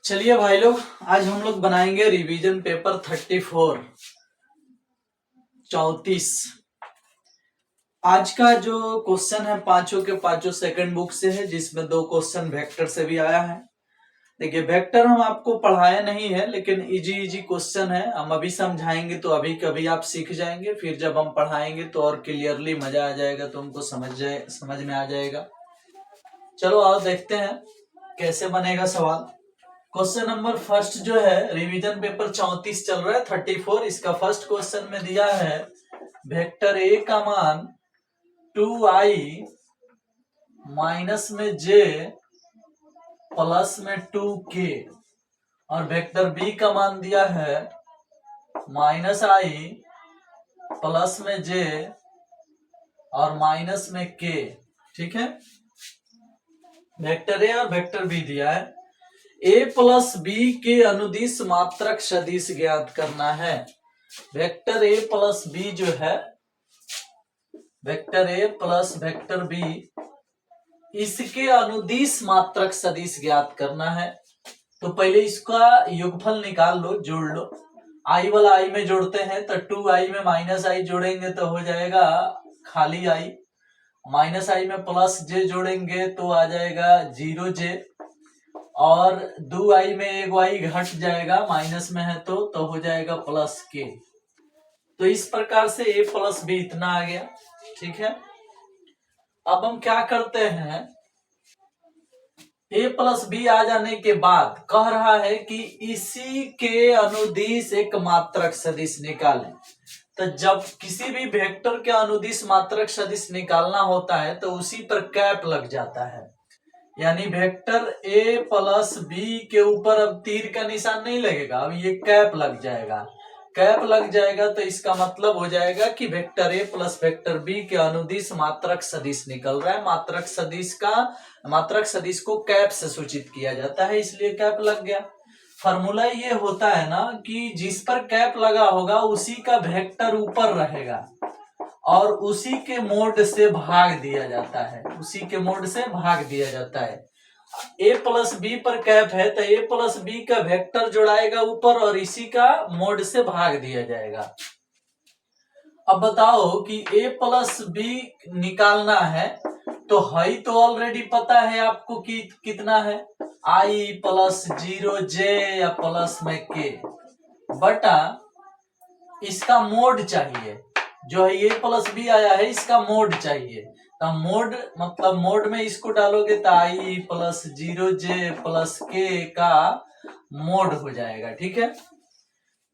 चलिए भाई लोग, आज हम लोग बनाएंगे रिवीजन पेपर 34। आज का जो क्वेश्चन है पांचों के पांचों सेकंड बुक से है, जिसमें 2 क्वेश्चन वेक्टर से भी आया है। देखिए, वेक्टर हम आपको पढ़ाए नहीं है, लेकिन इजी क्वेश्चन है। हम अभी समझाएंगे तो अभी कभी आप सीख जाएंगे, फिर जब हम पढ़ाएंगे तो और क्लियरली मजा आ जाएगा, तो हमको समझ में आ जाएगा। चलो आओ देखते हैं कैसे बनेगा सवाल। क्वेश्चन नंबर फर्स्ट जो है, रिवीजन पेपर 34 चल रहा है, 34। इसका फर्स्ट क्वेश्चन में दिया है वेक्टर ए का मान 2i माइनस में j प्लस में 2k, और वेक्टर बी का मान दिया है माइनस i प्लस में j और माइनस में k। ठीक है, वेक्टर ए और वेक्टर बी दिया है। a प्लस बी के अनुदिश मात्रक सदिश ज्ञात करना है। वेक्टर ए प्लस बी जो है, वेक्टर ए प्लस वेक्टर बी, इसके अनुदिश मात्रक सदिश ज्ञात करना है। तो पहले इसका योगफल निकाल लो, जोड़ लो। आई वाला आई में जोड़ते हैं तो 2i में माइनस आई जोड़ेंगे तो हो जाएगा खाली आई, माइनस आई में प्लस j जोड़ेंगे तो आ जाएगा 0j, और 2i में एक y घट जाएगा, माइनस में है तो हो जाएगा प्लस k। तो इस प्रकार से a प्लस बी इतना आ गया। ठीक है, अब हम क्या करते हैं, a प्लस बी आ जाने के बाद कह रहा है कि इसी के अनुदिश एक मात्रक सदिश निकालें। तो जब किसी भी वेक्टर के अनुदिश मात्रक सदिश निकालना होता है तो उसी पर कैप लग जाता है, यानी वेक्टर a प्लस बी के ऊपर अब तीर का निशान नहीं लगेगा, अब ये कैप लग जाएगा। कैप लग जाएगा तो इसका मतलब हो जाएगा कि vector a plus vector b के अनुदिश मात्रक सदिश निकल रहा है। मात्रक सदिश को कैप से सूचित किया जाता है, इसलिए कैप लग गया। फॉर्मूला ये होता है ना कि जिस पर कैप लगा होगा उसी का वेक्टर ऊपर रहेगा और उसी के मोड से भाग दिया जाता है, उसी के मोड से भाग दिया जाता है। a प्लस बी पर कैप है तो a प्लस बी का वेक्टर जोड़ाएगा ऊपर और इसी का मोड से भाग दिया जाएगा। अब बताओ कि a प्लस बी निकालना है तो है तो ऑलरेडी पता है आपको कि कितना है, i प्लस 0j या प्लस में k बटा इसका मोड चाहिए, जो है a प्लस बी आया है इसका मोड चाहिए। तो मोड मतलब मोड में इसको डालोगे तो i plus 0j plus k का मोड हो जाएगा। ठीक है,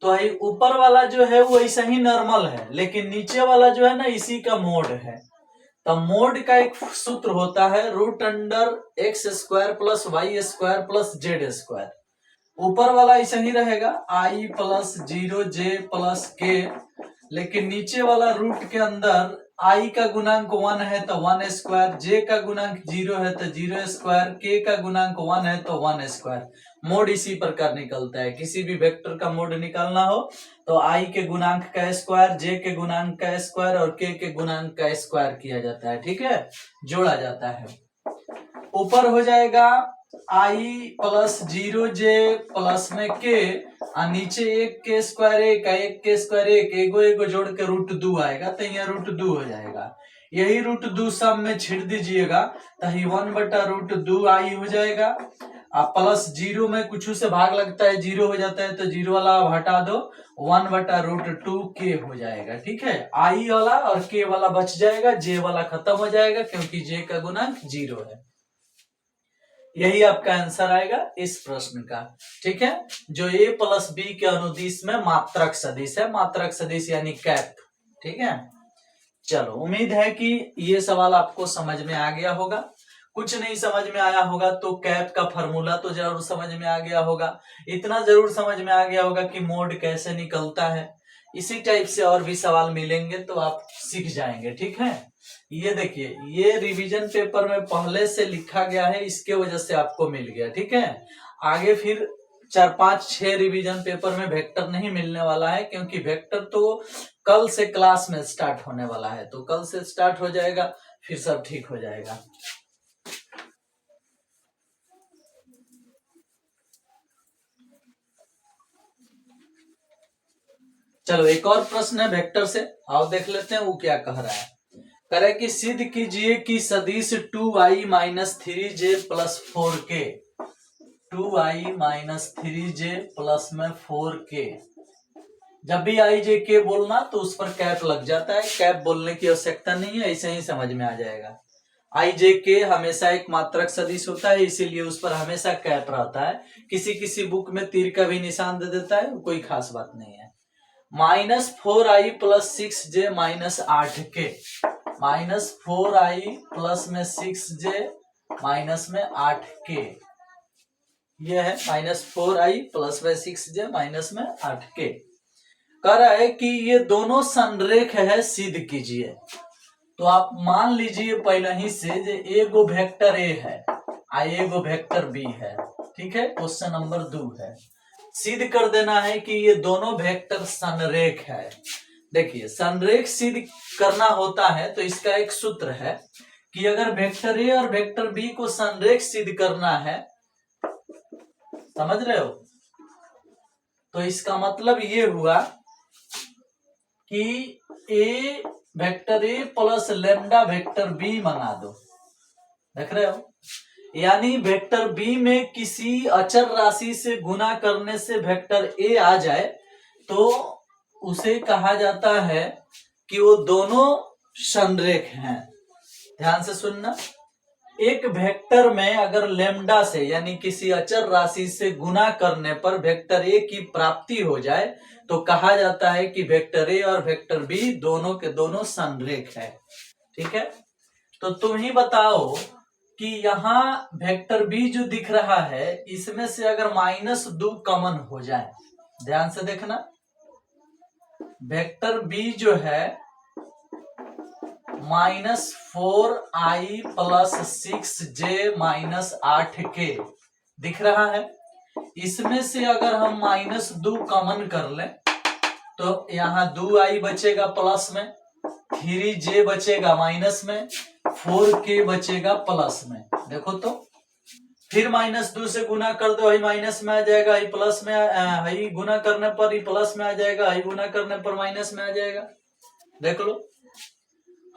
तो ऊपर वाला जो है वो ऐसा ही नॉर्मल है, लेकिन नीचे वाला जो है ना इसी का मोड है। तो मोड का एक सूत्र होता है √x² plus y² plus z²। ऊपर वाला ऐसा ही रहेगा i plus 0j plus k, लेकिन नीचे वाला रूट के अंदर i का गुणांक 1 है तो 1², j का गुणांक 0 है तो 0², k का गुणांक 1 है तो 1²। मोड इसी प्रकार निकलता है, किसी भी वेक्टर का मोड निकालना हो तो i के गुणांक का स्क्वायर, j के गुणांक का स्क्वायर और k के गुणांक का स्क्वायर किया जाता है। ठीक है, जोड़ा जाता है। ऊपर हो जाएगा i प्लस 0j प्लस में k, और नीचे 1k² 1k² एगो जोड़ के √2 आएगा तो यहाँ √2 हो जाएगा। यही √2 सब में छिड़ दीजिएगा तो 1/√2 i हो जाएगा। अब प्लस 0 में कुछ से भाग लगता है 0 हो जाता है तो 0 वाला आप हटा दो, 1/√2 k हो जाएगा। ठीक है, i वाला और k वाला बच जाएगा, j वाला खत्म हो जाएगा क्योंकि j का गुणांक 0 है। यही आपका आंसर आएगा इस प्रश्न का। ठीक है, जो a प्लस बी के अनुदिश में मात्रक सदिश है, मात्रक सदिश यानी कैप। ठीक है, चलो उम्मीद है कि ये सवाल आपको समझ में आ गया होगा। कुछ नहीं समझ में आया होगा तो कैप का फॉर्मूला तो जरूर समझ में आ गया होगा। इतना जरूर समझ में आ गया होगा कि मोड कैसे निकलता है। इसी टाइप से और भी सवाल मिलेंगे तो आप सीख जाएंगे। ठीक है, ये देखिए, ये रिवीजन पेपर में पहले से लिखा गया है, इसके वजह से आपको मिल गया। ठीक है, आगे फिर 4, 5, 6 रिवीजन पेपर में वेक्टर नहीं मिलने वाला है, क्योंकि वेक्टर तो कल से क्लास में स्टार्ट होने वाला है, तो कल से स्टार्ट हो जाएगा, फिर सब ठीक हो जाएगा। चलो एक और प्रश्न है वेक्टर से, आओ देख लेते हैं वो क्या कह रहा है। कह रहा है कि सिद्ध कीजिए कि सदिश 2i minus 3j plus 4k, 2i minus 3j plus में 4k, जब भी आई जे के बोलना तो उस पर कैप लग जाता है, कैप बोलने की आवश्यकता नहीं है, ऐसे ही समझ में आ जाएगा। आई जे के हमेशा एक मात्रक सदिश होता है, इसीलिए उस पर हमेशा कैप रहता है। किसी किसी बुक में तीर का भी निशान दे देता है, कोई खास बात नहीं है। Minus 4i plus 6j minus 8k, minus 4i plus में 6j माइनस में 8k, यह है माइनस 4i प्लस में 6j माइनस में 8k। कह रहा है कि ये दोनों संरेख है, सिद्ध कीजिए। तो आप मान लीजिए पहले ही से एगो वेक्टर ए है आ एगो वेक्टर बी है, ठीक है। क्वेश्चन नंबर 2 है, सिद्ध कर देना है कि ये दोनों वेक्टर संरेख है। देखिए संरेख सिद्ध करना होता है तो इसका एक सूत्र है कि अगर वेक्टर ए और वेक्टर बी को संरेख सिद्ध करना है, समझ रहे हो, तो इसका मतलब ये हुआ कि A vector A plus lambda vector B मंगा दो, देख रहे हो। यानी वेक्टर बी में किसी अचर राशि से गुना करने से वेक्टर ए आ जाए तो उसे कहा जाता है कि वो दोनों संरेख हैं। ध्यान से सुनना, एक वेक्टर में अगर लेमडा से यानी किसी अचर राशि से गुना करने पर वेक्टर ए की प्राप्ति हो जाए तो कहा जाता है कि वेक्टर ए और वेक्टर बी दोनों के दोनों संरेख है, ठीक है। तो तुम ही बताओ कि यहाँ वेक्टर बी जो दिख रहा है इसमें से अगर -2 कॉमन हो जाए, ध्यान से देखना, वेक्टर बी जो है -4i plus 6j minus 8k दिख रहा है। इसमें से अगर हम -2 कॉमन कर लें तो यहाँ 2i बचेगा प्लस में, 3j बचेगा माइनस में, 4k बचेगा प्लस में। देखो तो फिर -2 से गुना कर दो, ही माइनस में आ जाएगा, ही प्लस में, ही गुना करने पर ही प्लस में आ जाएगा, ही गुना करने पर माइनस में आ जाएगा। देख लो,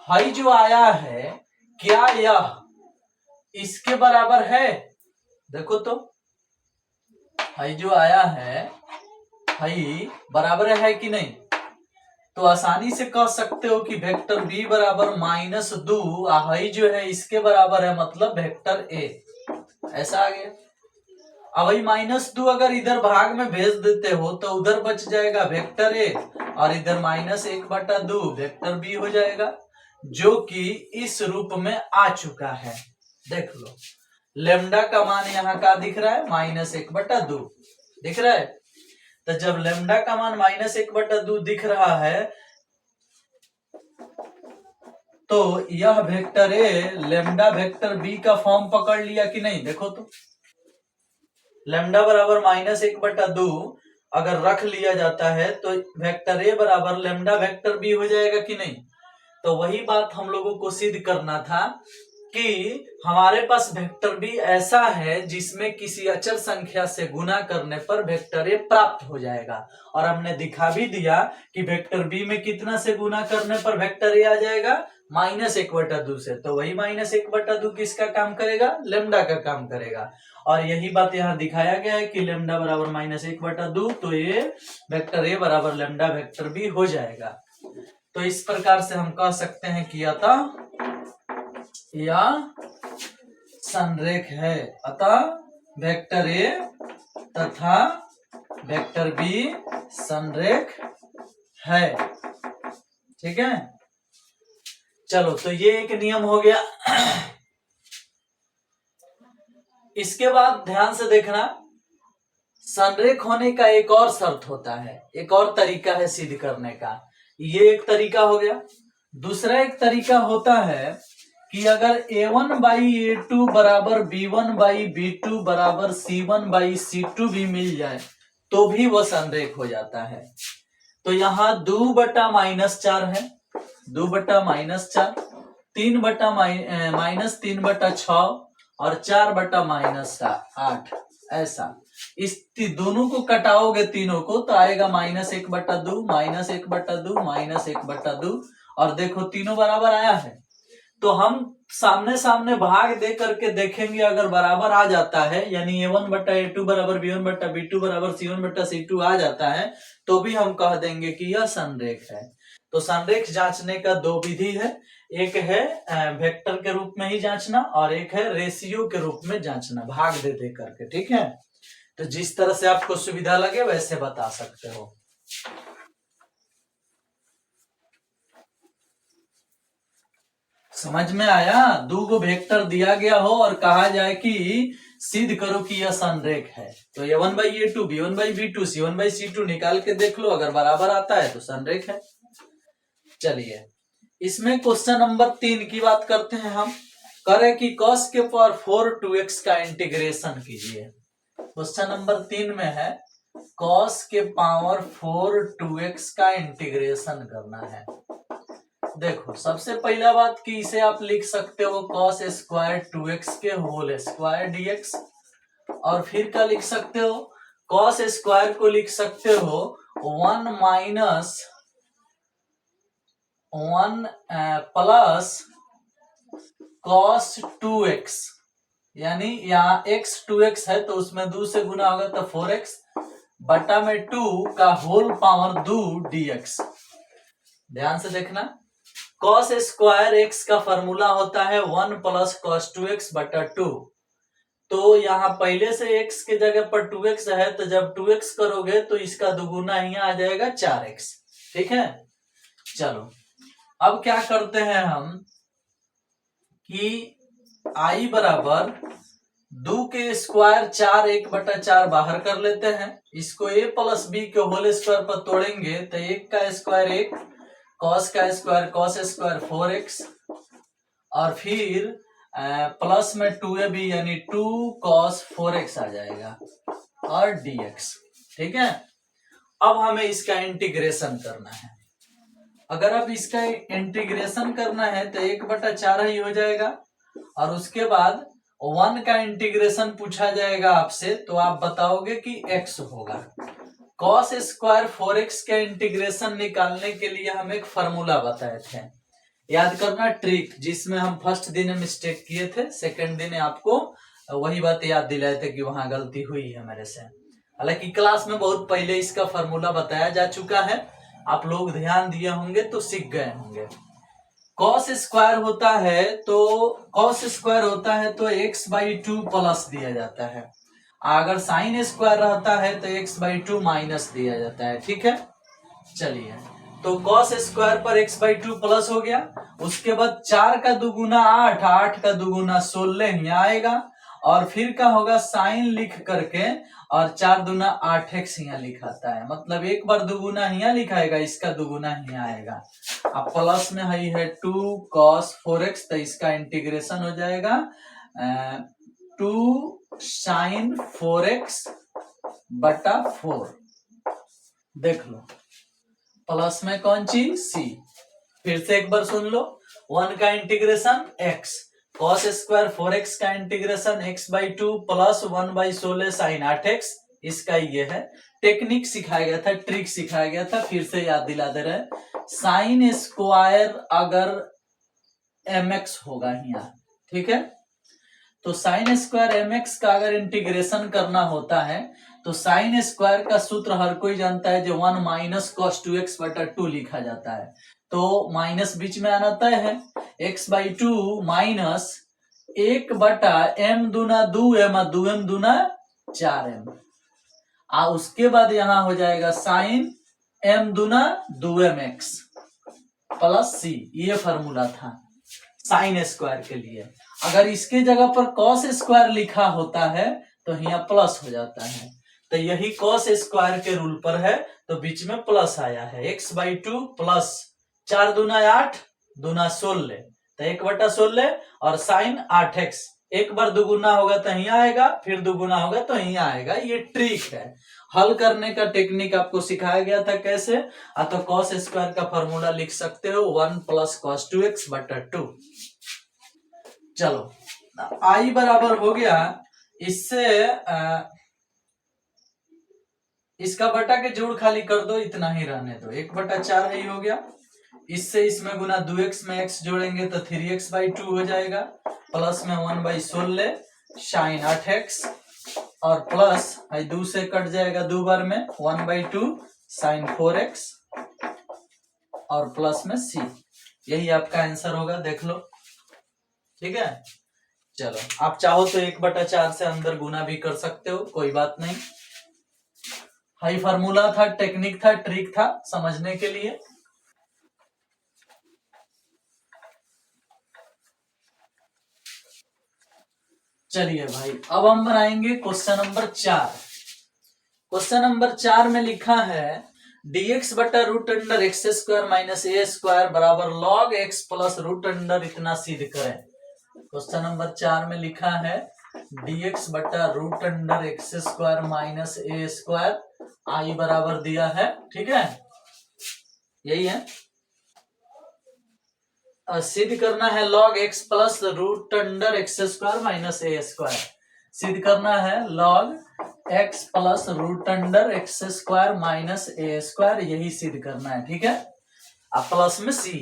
हाई जो आया है क्या यह इसके बराबर है? देखो तो हाई जो आया है हाई बराबर है कि नहीं? तो आसानी से कह सकते हो कि वेक्टर बी बराबर -2, हाई जो है इसके बराबर है, मतलब वेक्टर ए। ऐसा आ गया। अब वही -2 अगर इधर भाग में भेज देते हो तो उधर बच जाएगा वेक्टर ए और इधर -1/2 वेक्टर बी हो जाएगा, जो कि इस रूप में आ चुका है। देख लो, लेमडा का मान यहाँ का दिख रहा है -1/2 दिख रहा है। तो जब लेमडा का मान -1/2 दिख रहा है तो यह vector a lambda vector b का फॉर्म पकड़ लिया कि नहीं? देखो तो लेमडा बराबर -1/2 अगर रख लिया जाता है तो वेक्टर ए बराबर लेमडा वेक्टर बी हो जाएगा कि नहीं? तो वही बात हम लोगों को सिद्ध करना था कि हमारे पास वेक्टर बी ऐसा है जिसमें किसी अचर संख्या से गुना करने पर वेक्टर ए प्राप्त हो जाएगा, और हमने दिखा भी दिया कि वेक्टर बी में कितना से गुना करने पर वेक्टर ए आ जाएगा, -1/2 से। तो वही -1/2 किसका काम करेगा? लेमडा का काम करेगा। और यही बात यहाँ दिखाया गया है कि लेमडा बराबर -1/2, तो ये वेक्टर ए बराबर लेमडा वेक्टर बी हो जाएगा। तो इस प्रकार से हम कह सकते हैं कि अतः यह संरेख है, अतः वेक्टर ए तथा वेक्टर बी संरेख है, ठीक है। चलो, तो ये एक नियम हो गया। इसके बाद ध्यान से देखना, संरेख होने का एक और शर्त होता है, एक और तरीका है सिद्ध करने का। ये एक तरीका हो गया। दूसरा एक तरीका होता है कि अगर a1/a2 बराबर b1/b2 बराबर c1/c2 भी मिल जाए तो भी वह संरेख हो जाता है। तो यहाँ 2/-4 है, 2/-4, 3/-6 और 4/-8, ऐसा दोनों को कटाओगे तीनों को तो आएगा -1/2 -1/2 -1/2। और देखो तीनों बराबर आया है, तो हम सामने सामने भाग दे करके देखेंगे, अगर बराबर आ जाता है यानी A1/A2 बराबर B1/B2 बराबर C1/C2 आ जाता है, तो भी हम कह देंगे कि यह संरेख है। तो संरेख जांचने का दो विधि है, एक है वेक्टर के रूप में ही जांचना और एक है रेशियो के रूप में जांचना, भाग दे दे करके। ठीक है, तो जिस तरह से आपको सुविधा लगे वैसे बता सकते हो। समझ में आया? दो गो वेक्टर दिया गया हो और कहा जाए कि सिद्ध करो कि यह संरेख है, तो A1/A2 B1/B2 C1/C2 निकाल के देख लो, अगर बराबर आता है तो संरेख है। चलिए इसमें क्वेश्चन नंबर 3 की बात करते हैं हम। करें कि cos के पावर 4 2x का इंटीग्रेशन कीजिए। क्वेश्चन नंबर 3 में है cos के पावर 4 2x का इंटीग्रेशन करना है। देखो सबसे पहला बात कि इसे आप लिख सकते हो cos स्क्वायर 2x के होल स्क्वायर dx, और फिर क्या लिख सकते हो, cos स्क्वायर को लिख सकते हो 1 माइनस 1 प्लस cos 2x, यानी यहाँ x 2x है तो उसमें 2 से गुना होगा तो 4x बटा में 2 का होल पावर 2 dx। ध्यान से देखना, cos स्क्वायर x का फॉर्मूला होता है 1 प्लस cos 2x बटा 2, तो यहाँ पहले से x के जगह पर 2x है, तो जब 2x करोगे तो इसका दुगुना यहाँ आ जाएगा 4x। ठीक है, चलो अब क्या करते हैं हम कि i बराबर 2 के स्क्वायर 4 1/4 बाहर कर लेते हैं, इसको a प्लस b के होल स्क्वायर पर तोड़ेंगे तो 1 का स्क्वायर 1, cos का स्क्वायर cos स्क्वायर 4x, और फिर प्लस में 2ab यानी 2 cos 4x आ जाएगा और dx। ठीक है, अब हमें इसका इंटीग्रेशन करना है। अगर अब इसका इंटीग्रेशन करना है तो 1/4 ही हो जाएगा, और उसके बाद 1 का इंटीग्रेशन पूछा जाएगा आपसे, तो आप बताओगे कि x होगा। cos स्क्वायर 4x के इंटीग्रेशन निकालने के लिए हम एक फॉर्मूला बताए थे, याद करना ट्रिक, जिसमें हम फर्स्ट दिन मिस्टेक किए थे, सेकंड दिन आपको वही बात याद दिलाए थे कि वहां गलती हुई है मेरे से। हालांकि क्लास में बहुत पहले इसका फॉर्मूला बताया जा चुका है, आप लोग ध्यान दिए होंगे तो सीख गए होंगे। cos स्क्वायर होता है तो x/2 प्लस दिया जाता है, अगर साइन स्क्वायर रहता है तो x/2 माइनस दिया जाता है। ठीक है, चलिए तो cos स्क्वायर पर x/2 प्लस हो गया, उसके बाद 4 का दुगुना 8, 8 का दुगुना 16 यहाँ आएगा, और फिर क्या होगा साइन लिख करके और 4 दूना 8x यहाँ लिखाता है, मतलब एक बार दुगुना यहाँ लिखाएगा, इसका दुगुना यहाँ आएगा। अब प्लस में है 2 cos 4x, तो इसका इंटीग्रेशन हो जाएगा 2 sin 4x बटा 4। देख लो प्लस में कौन चीज c, फिर से एक बार सुन लो, 1 का integration x, cos square 4x का integration x/2 plus 1/16 sin 8x, इसका ये है। टेक्निक सिखाया गया था, ट्रिक सिखाया गया था, फिर से याद दिला दे रहे हैं। साइन स्क्वायर अगर mx होगा यहाँ, ठीक है, तो साइन स्क्वायर mx का अगर इंटीग्रेशन करना होता है तो साइन स्क्वायर का सूत्र हर कोई जानता है, जो 1 माइनस cos 2x बटा 2 लिखा जाता है, तो माइनस बीच में आना तय है, x/2 माइनस 1 बटा m दूना 2m और 2m दूना 4m, उसके बाद यहां हो जाएगा साइन m दूना 2mx प्लस c, ये फॉर्मूला था साइन स्क्वायर के लिए। अगर इसके जगह पर cos स्क्वायर लिखा होता है तो यहाँ प्लस हो जाता है, तो यही cos स्क्वायर के रूल पर है, तो बीच में प्लस आया है, x/2 प्लस 4 दूना 8 दूना 16, तो 1/16 और साइन 8x, एक बार दुगुना होगा तो यहाँ आएगा, फिर दुगुना होगा तो यहाँ आएगा। ये ट्रिक है, हल करने का टेक्निक आपको सिखाया गया था कैसे। तो cos स्क्वायर का फॉर्मूला लिख सकते हो 1 प्लस cos 2x बटा 2। चलो i बराबर हो गया, इससे इसका बटा के जोड़ खाली कर दो, इतना ही रहने दो, 1/4 है, हो गया। इससे इसमें गुना 2x में x जोड़ेंगे तो 3x/2 हो जाएगा, प्लस में 1/16 साइन 8x, और प्लस 2 से कट जाएगा 2 बार में 1/2 साइन 4x, और प्लस में c। यही आपका आंसर होगा, देख लो। ठीक है, चलो आप चाहो तो 1/4 से अंदर गुना भी कर सकते हो, कोई बात नहीं। हाई फार्मूला था, टेक्निक था, ट्रिक था समझने के लिए। चलिए भाई, अब हम बनाएंगे क्वेश्चन नंबर 4। क्वेश्चन नंबर 4 में लिखा है dx बटा root under x square minus A square बराबर log X plus root under इतना सिद्ध करें। क्वेश्चन नंबर 4 में लिखा है dx बटा root under x square minus A square, I बराबर दिया है, ठीक है, यही है। सिद्ध करना है log X plus root under x square minus A square. सिद्ध करना है log X plus root under x square minus A square, यही सिद्ध करना है, ठीक है। अब प्लस में सी,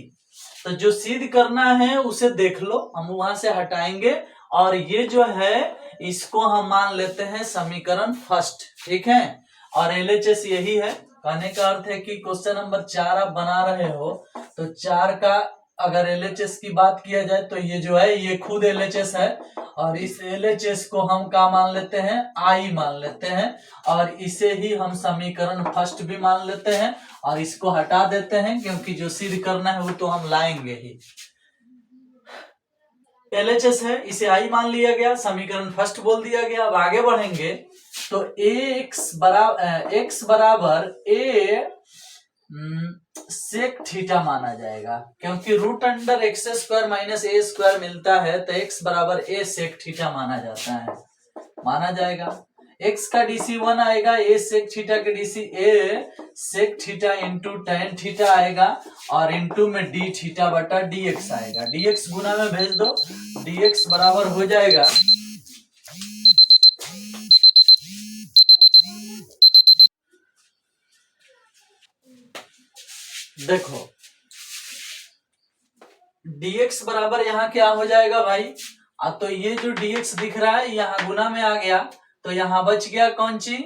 तो जो सिद्ध करना है उसे देख लो, हम वहां से हटाएंगे, और ये जो है इसको हम मान लेते हैं समीकरण फर्स्ट, ठीक है। और एलएचएस यही है, कहने का अर्थ है कि क्वेश्चन नंबर 4 आप बना रहे हो तो 4 का अगर एलएचएस की बात किया जाए तो ये जो है ये खुद एलएचएस है, और इस एलएचएस को हम क्या मान लेते हैं, आई मान लेते हैं, और इसे ही हम समीकरण फर्स्ट भी मान लेते हैं, और इसको हटा देते हैं क्योंकि जो सिद्ध करना है वो तो हम लाएंगे ही। एलएचएस है, इसे आई मान लिया गया, समीकरण फर्स्ट बोल दिया गया। अब आगे बढ़ेंगे तो एक्स बराबर ए सेक थीटा माना जाएगा, क्योंकि root under x square minus A square मिलता है तो एक्स बराबर ए सेक थीटा माना जाता है, माना जाएगा। एक्स का डीसी 1 आएगा, ए सेक थीटा के DC A sec theta into tan theta आएगा, और इंटू में डी थीटा बटा डी एक्स आएगा। डी एक्स गुना में भेज दो, डी एक्स बराबर हो जाएगा देखो dx बराबर यहाँ क्या हो जाएगा भाई, तो ये जो dx दिख रहा है यहाँ गुना में आ गया, तो यहाँ बच गया कौन चीज,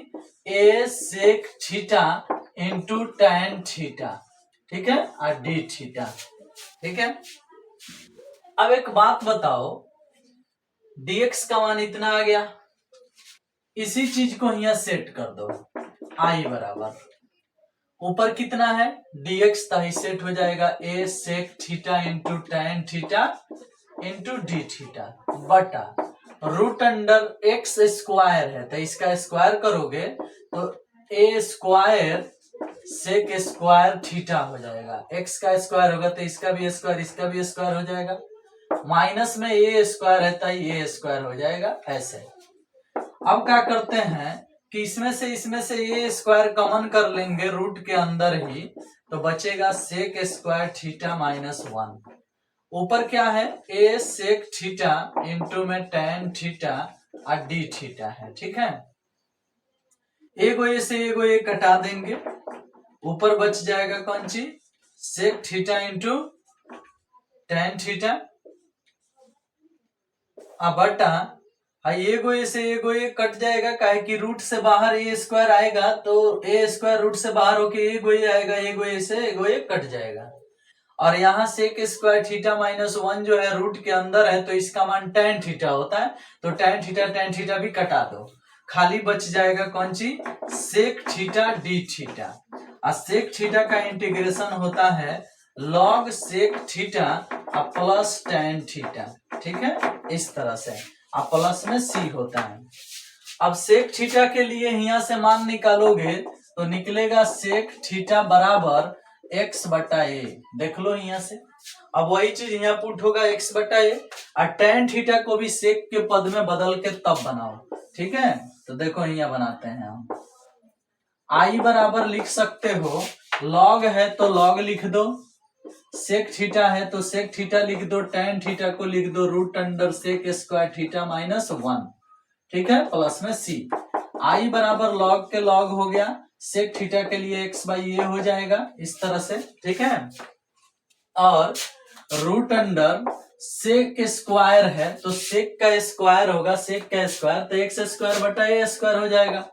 a sec theta into tan theta, ठीक है, और डी थीटा, ठीक है। अब एक बात बताओ, dx का मान इतना आ गया, इसी चीज को यहाँ सेट कर दो, i बराबर ऊपर कितना है dx, तही सेट हो जाएगा a sec theta into tan theta into d theta बटा रूट अंडर एक्स स्क्वायर है तो इसका स्क्वायर करोगे तो a square sec square theta हो जाएगा, x का स्क्वायर होगा तो इसका भी स्क्वायर, इसका भी स्क्वायर हो जाएगा, माइनस में a स्क्वायर है तो a स्क्वायर हो जाएगा, ऐसे। अब क्या करते हैं कि इसमें से ए स्क्वायर कॉमन कर लेंगे रूट के अंदर ही, तो बचेगा सेक स्क्वायर थीटा माइनस 1। ऊपर क्या है, ए सेक थीटा इंटू में टेन थीटा और डी थीटा है, ठीक है। एगो ए से एगो ए कटा देंगे, ऊपर बच जाएगा कौन सी, sec theta into tan theta, बटा एगो ए से एगो ए कट जाएगा, काहे कि रूट से बाहर ए स्क्वायर आएगा तो ए स्क्वायर रूट से बाहर होके एगो ए आएगा, एगो ए से एगो ए कट जाएगा। और यहाँ सेक स्क्वायर थीटा माइनस 1 जो है रूट के अंदर है तो इसका मान टेन थीटा होता है, तो टेन थीटा भी कटा दो, खाली बच जाएगा कौन सी, सेक थीटा डी थीटा। और सेक थीटा का इंटीग्रेशन होता है log sec theta plus tan theta, ठीक है, इस तरह से। अब प्लस में सी होता है। अब सेक थीटा के लिए यहाँ से मान निकालोगे तो निकलेगा सेक थीटा बराबर x बटा ए, देख लो यहाँ से। अब वही चीज यहाँ पुट होगा x बटा ए, और टेन थीटा को भी सेक के पद में बदल के तब बनाओ, ठीक है। तो देखो यहाँ बनाते हैं हम, आई बराबर लिख सकते हो, लॉग है तो लॉग लिख दो, सेक थीटा है तो सेक थीटा लिख दो, टेन थीटा को लिख दो root under sec square theta minus 1, ठीक है, प्लस में सी। आई बराबर लॉग के लॉग हो गया, सेक थीटा के लिए x बाई ए हो जाएगा इस तरह से, ठीक है। और रूट अंडर सेक स्क्वायर है तो सेक का स्क्वायर होगा, सेक का स्क्वायर तो एक्स स्क्वायर बटा ए स्क्वायर हो जाएगा,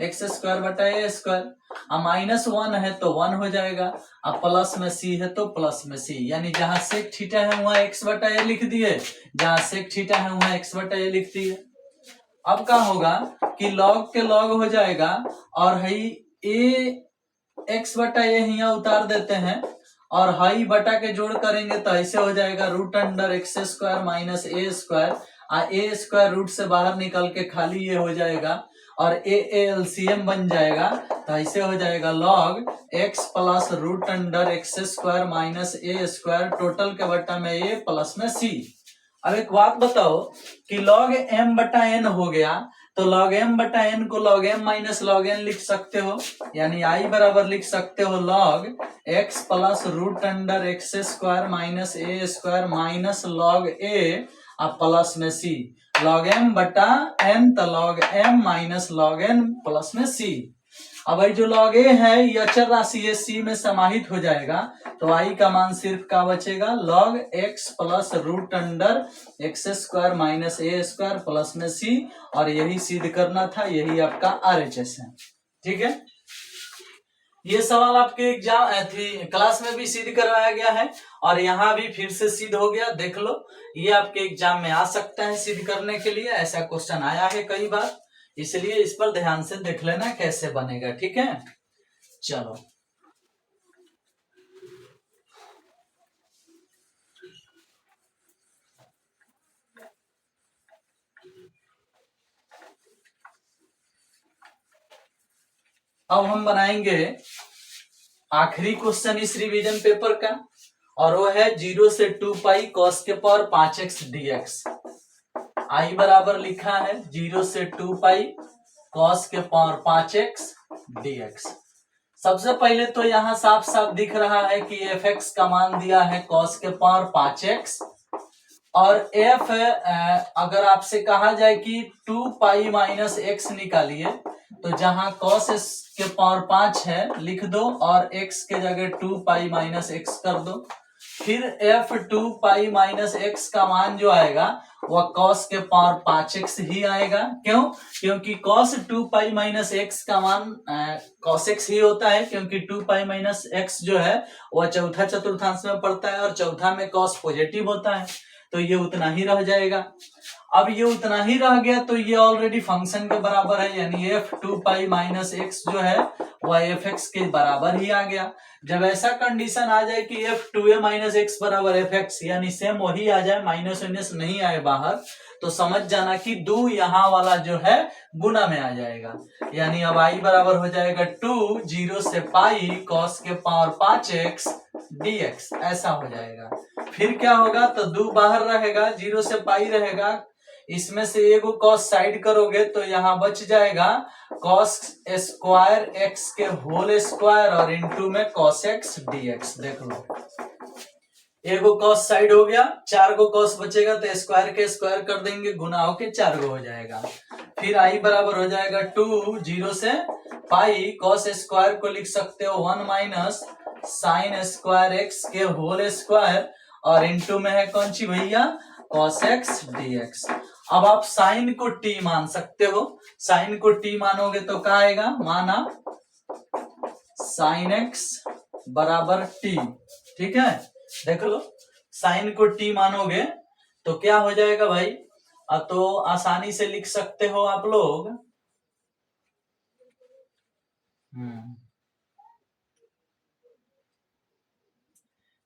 एक्स स्क्वायर बटा ए स्क्वायर। अब -1 है तो 1 हो जाएगा, अब प्लस में सी है तो प्लस में सी, यानी जहां सेक थीटा है वहां एक्स बटा ए लिख दिए, जहां सेक थीटा है वहां एक्स बटा ए लिख दिए। अब क्या होगा कि लॉग के लॉग हो जाएगा और है ए एक्स बटा ए यहाँ उतार देते हैं और हाई बटा के जोड़ करेंगे तो ऐसे हो जाएगा root under x square minus A square, A square root से बाहर निकल के खाली ये हो जाएगा और ए एलसीएम बन जाएगा तो ऐसे हो जाएगा log X plus root under x square minus A square total के बटा में ए प्लस में सी। अब एक बात बताओ कि लॉग एम बटा एन हो गया तो लॉग एम बटा एन को log M minus log N लिख सकते हो, यानी आई बराबर लिख सकते हो log X plus root under x square minus A square minus log A अब प्लस में सी, लॉग एम बटा एन तो log M minus log N plus में सी। अब ये जो लॉग ए है ये अचर राशि है, सी में समाहित हो जाएगा तो आई का मान सिर्फ क्या बचेगा log X plus root under x square minus A square plus में सी, और यही सिद्ध करना था, यही आपका आरएचएस है, ठीक है। ये सवाल आपके एग्जाम क्लास में भी सिद्ध करवाया गया है और यहाँ भी फिर से सिद्ध हो गया, देख लो ये आपके एग्जाम में आ सकता है सिद्ध करने के लिए, ऐसा क्वेश्चन आया है कई बार, इसलिए इस पर ध्यान से देख लेना कैसे बनेगा, ठीक है। चलो अब हम बनाएंगे आखिरी क्वेश्चन इस रिवीजन पेपर का और वो है 0 से 2 पाई कॉस के पावर 5x dx। आई बराबर लिखा है 0 से 2 पाई कॉस के पावर 5x dx। सबसे पहले तो यहाँ साफ साफ दिख रहा है कि fx का मान दिया है कॉस के पावर 5x और f अगर आपसे कहा जाए कि 2 पाई माइनस x निकालिए तो जहां cos के पावर 5 है लिख दो और x के जगह 2 पाई माइनस x कर दो, फिर f 2 पाई माइनस x का मान जो आएगा वह cos के पावर 5x ही आएगा। क्यों? क्योंकि cos 2 पाई माइनस x का मान cos x ही होता है, क्योंकि 2 पाई माइनस x जो है वह चौथा चतुर्थांश में पड़ता है और चौथा में cos पॉजिटिव होता है, तो ये उतना ही रह जाएगा। अब ये उतना ही रह गया तो ये ऑलरेडी फंक्शन के बराबर है, यानी f 2 पाई माइनस एक्स जो है वह fx के बराबर ही आ गया। जब ऐसा कंडीशन आ जाए कि f 2a माइनस एक्स बराबर fx, यानी सेम वही आ जाए, माइनस माइनस नहीं आए बाहर, तो समझ जाना कि 2 यहाँ वाला जो है गुना में आ जाएगा, यानी अब आई बराबर हो जाएगा 2 0 से पाई कॉस के पावर 5x dx, ऐसा हो जाएगा। फिर क्या होगा तो 2 बाहर रहेगा, 0 से पाई रहेगा, इसमें से एगो कॉस साइड करोगे तो यहाँ बच जाएगा कॉस स्क्वायर एक्स के होल स्क्वायर और इनटू में कॉस एक्स डीएक्स। देख लो एगो कॉस साइड हो गया, 4 गो कॉस बचेगा तो स्क्वायर के स्क्वायर कर देंगे, गुना होके 4 गो हो जाएगा। फिर आई बराबर हो जाएगा 2 0 से पाई कॉस स्क्वायर को लिख सकते हो 1 माइनस साइन स्क्वायर एक्स के होल स्क्वायर और इनटू में है कौन सी भैया कॉस एक्स डीएक्स। अब आप साइन को टी मान सकते हो, साइन को टी मानोगे तो क्या आएगा, माना साइन एक्स बराबर टी, ठीक है। देख लो साइन को टी मानोगे तो क्या हो जाएगा भाई, तो आसानी से लिख सकते हो आप लोग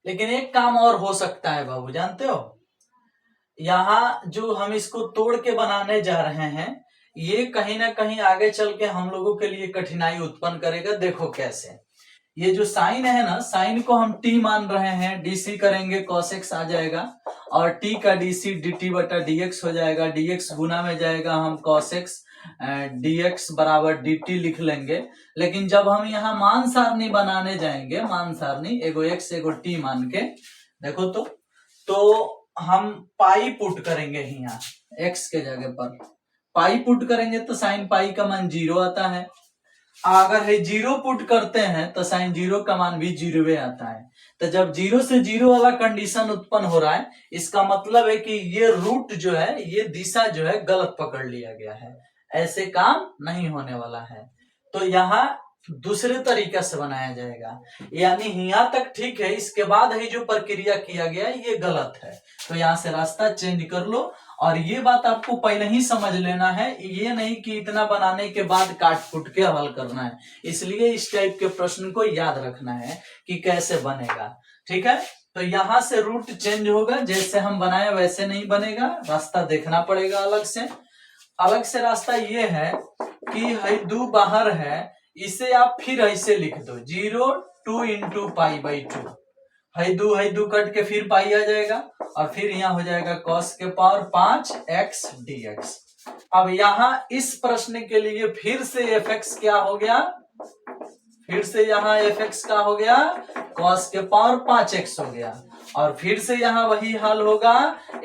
लेकिन एक काम और हो सकता है बाबू, जानते हो यहाँ जो हम इसको तोड़ के बनाने जा रहे हैं ये कहीं ना कहीं आगे चल के हम लोगों के लिए कठिनाई उत्पन्न करेगा। देखो कैसे, ये जो साइन है ना, साइन को हम टी मान रहे हैं, डीसी करेंगे cos x आ जाएगा और टी का डीसी dt बटा dx हो जाएगा, dx गुना में जाएगा, हम cos x dx बराबर dt लिख लेंगे। लेकिन जब हम यहाँ मान सारणी बनाने जाएंगे, मान सारणी एगो x एगो t मान के, देखो तो हम पाई पुट करेंगे यहाँ x के जगह पर, पाई पुट करेंगे तो साइन पाई का मान 0 आता है अगर है जीरो पुट करते हैं तो साइन जीरो का मान भी जीरो आता है। तो जब जीरो से जीरो वाला कंडीशन उत्पन्न हो रहा है, इसका मतलब है कि ये रूट जो है, ये दिशा जो है गलत पकड़ लिया गया है, ऐसे काम नहीं होने वाला है। तो यहाँ दूसरे तरीके से बनाया जाएगा, यानी यहाँ तक ठीक है, इसके बाद ही जो प्रक्रिया किया गया है ये गलत है, तो यहाँ से रास्ता चेंज कर लो। और ये बात आपको पहले ही समझ लेना है, ये नहीं कि इतना बनाने के बाद काट फूट के हल करना है। इसलिए इस टाइप के प्रश्न को याद रखना है कि कैसे बनेगा, ठीक है। तो यहां से रूट चेंज होगा, जैसे हम बनाए वैसे नहीं बनेगा, रास्ता देखना पड़ेगा अलग से। अलग से रास्ता ये है कि है दो बाहर है, इसे आप फिर ऐसे लिख दो, 0 2 इंटू पाई बाई 2, है दो कट के फिर पाई आ जाएगा, और फिर यहाँ हो जाएगा cos के पावर 5 x dx। अब यहाँ इस प्रश्न के लिए फिर से fx क्या हो गया, फिर से यहाँ fx का हो गया cos के पावर 5x हो गया, और फिर से यहाँ वही हाल होगा,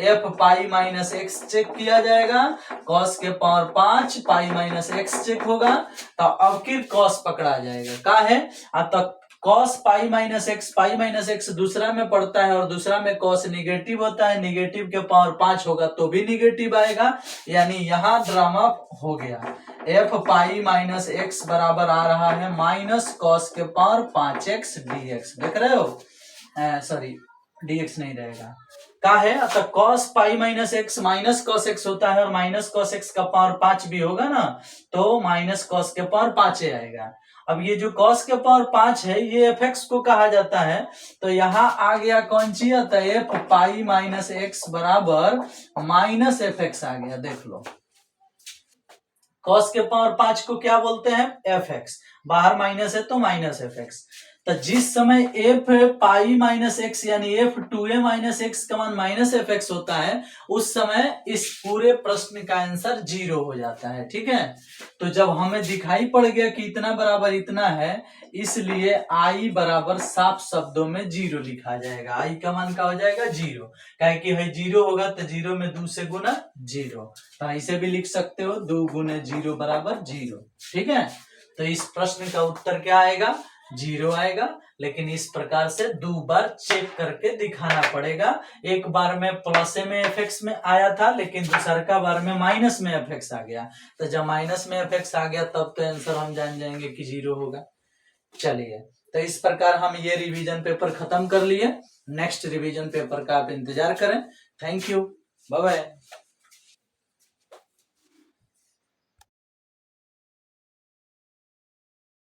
f pi minus x check किया जाएगा, cos के power 5 pi minus x check होगा, तो अब फिर cos पकड़ा जाएगा, का है तो cos पाई माइनस एक्स दूसरा में पड़ता है, और दूसरा में cos निगेटिव होता है, निगेटिव के पावर 5 होगा तो भी निगेटिव आएगा, यानी यहाँ ड्रामा हो गया। f पाई माइनस एक्स बराबर आ रहा है माइनस cos के पावर 5x dx, देख रहे हो, सॉरी dx नहीं रहेगा, का है तो cos पाई minus x minus cos x होता है, और माइनस cos x का पावर 5 भी होगा ना, तो माइनस cos के पावर 5 आएगा। अब ये जो cos के पावर 5 है ये fx को कहा जाता है, तो यहाँ आ गया कौन सी आता है, f पाई माइनस एक्स बराबर माइनस fx आ गया, देख लो। cos के पावर 5 को क्या बोलते हैं, fx, बाहर माइनस है तो माइनस fx। तो जिस समय f पाई माइनस एक्स यानी f 2a माइनस एक्स का मान माइनस fx होता है, उस समय इस पूरे प्रश्न का आंसर 0 हो जाता है, ठीक है। तो जब हमें दिखाई पड़ गया कि इतना बराबर इतना है, इसलिए i बराबर साफ शब्दों में 0 लिखा जाएगा, i का मान क्या हो जाएगा 0, क्या कि है 0 होगा तो 0 में 2 से गुना 0, तो ऐसे भी लिख सकते हो 2 गुने 0 बराबर 0, ठीक है। तो इस प्रश्न का उत्तर क्या आएगा, 0 आएगा, लेकिन इस प्रकार से 2 बार चेक करके दिखाना पड़ेगा। एक बार में प्लस में fx में आया था, लेकिन दूसरा बार में माइनस में fx आ गया, तो जब माइनस में fx आ गया तब तो आंसर हम जान जाएंगे कि 0 होगा। चलिए, तो इस प्रकार हम ये रिवीजन पेपर खत्म कर लिए, नेक्स्ट रिवीजन पेपर का आप इंतजार करें। Thank you, bye bye.